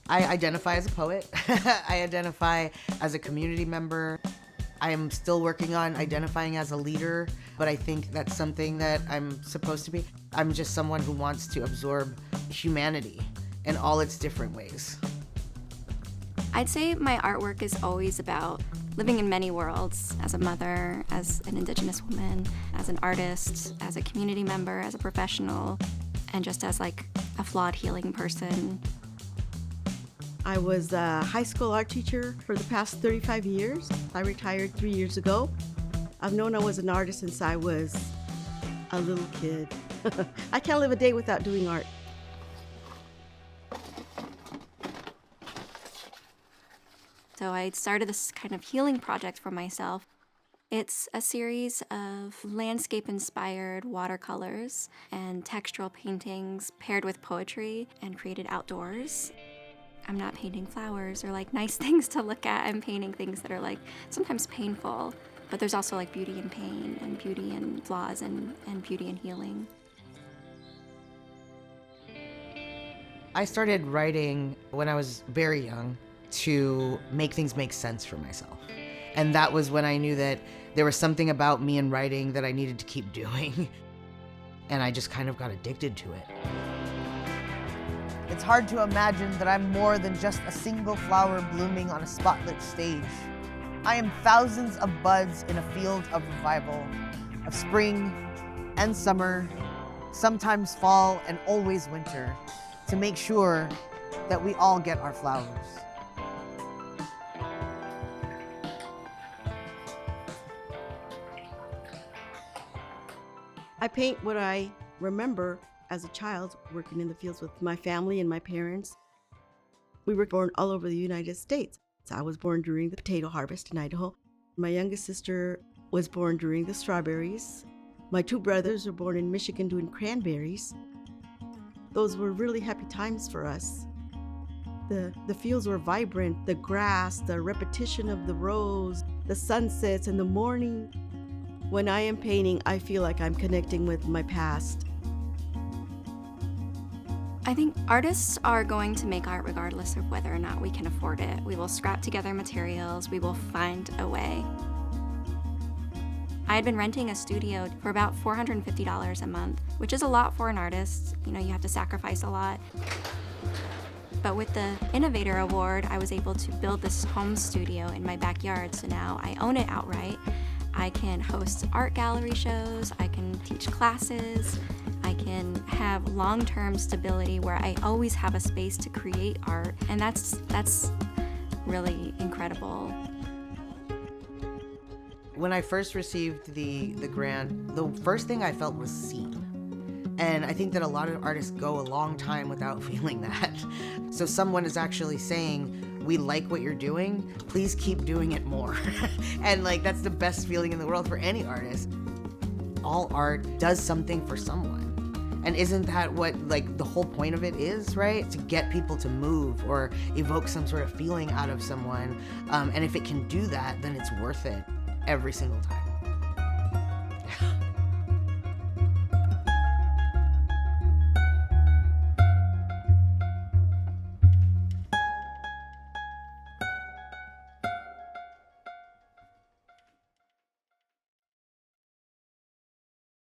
I identify as a poet. I identify as a community member. I am still working on identifying as a leader, but I think that's something that I'm supposed to be. I'm just someone who wants to absorb humanity in all its different ways. I'd say my artwork is always about living in many worlds, as a mother, as an Indigenous woman, as an artist, as a community member, as a professional, and just as like a flawed healing person. I was a high school art teacher for the past 35 years. I retired 3 years ago. I've known I was an artist since I was a little kid. I can't live a day without doing art. So I started this kind of healing project for myself. It's a series of landscape-inspired watercolors and textural paintings paired with poetry and created outdoors. I'm not painting flowers or like nice things to look at. I'm painting things that are like sometimes painful, but there's also like beauty in pain and beauty in flaws and beauty in healing. I started writing when I was very young to make things make sense for myself. And that was when I knew that there was something about me in writing that I needed to keep doing. And I just kind of got addicted to it. It's hard to imagine that I'm more than just a single flower blooming on a spotlit stage. I am thousands of buds in a field of revival, of spring and summer, sometimes fall and always winter, to make sure that we all get our flowers. I paint what I remember as a child working in the fields with my family and my parents. We were born all over the United States. So I was born during the potato harvest in Idaho. My youngest sister was born during the strawberries. My two brothers were born in Michigan doing cranberries. Those were really happy times for us. The fields were vibrant, the grass, the repetition of the rows, the sunsets in the morning. When I am painting, I feel like I'm connecting with my past. I think artists are going to make art regardless of whether or not we can afford it. We will scrap together materials, we will find a way. I had been renting a studio for about $450 a month, which is a lot for an artist. You know, you have to sacrifice a lot. But with the Innovator Award, I was able to build this home studio in my backyard, so now I own it outright. I can host art gallery shows, I can teach classes, I can have long-term stability where I always have a space to create art, and that's really incredible. When I first received the grant, the first thing I felt was seen. And I think that a lot of artists go a long time without feeling that. So someone is actually saying, we like what you're doing, please keep doing it more. And like, that's the best feeling in the world for any artist. All art does something for someone. And isn't that what like the whole point of it is, right? To get people to move or evoke some sort of feeling out of someone. And if it can do that, then it's worth it every single time.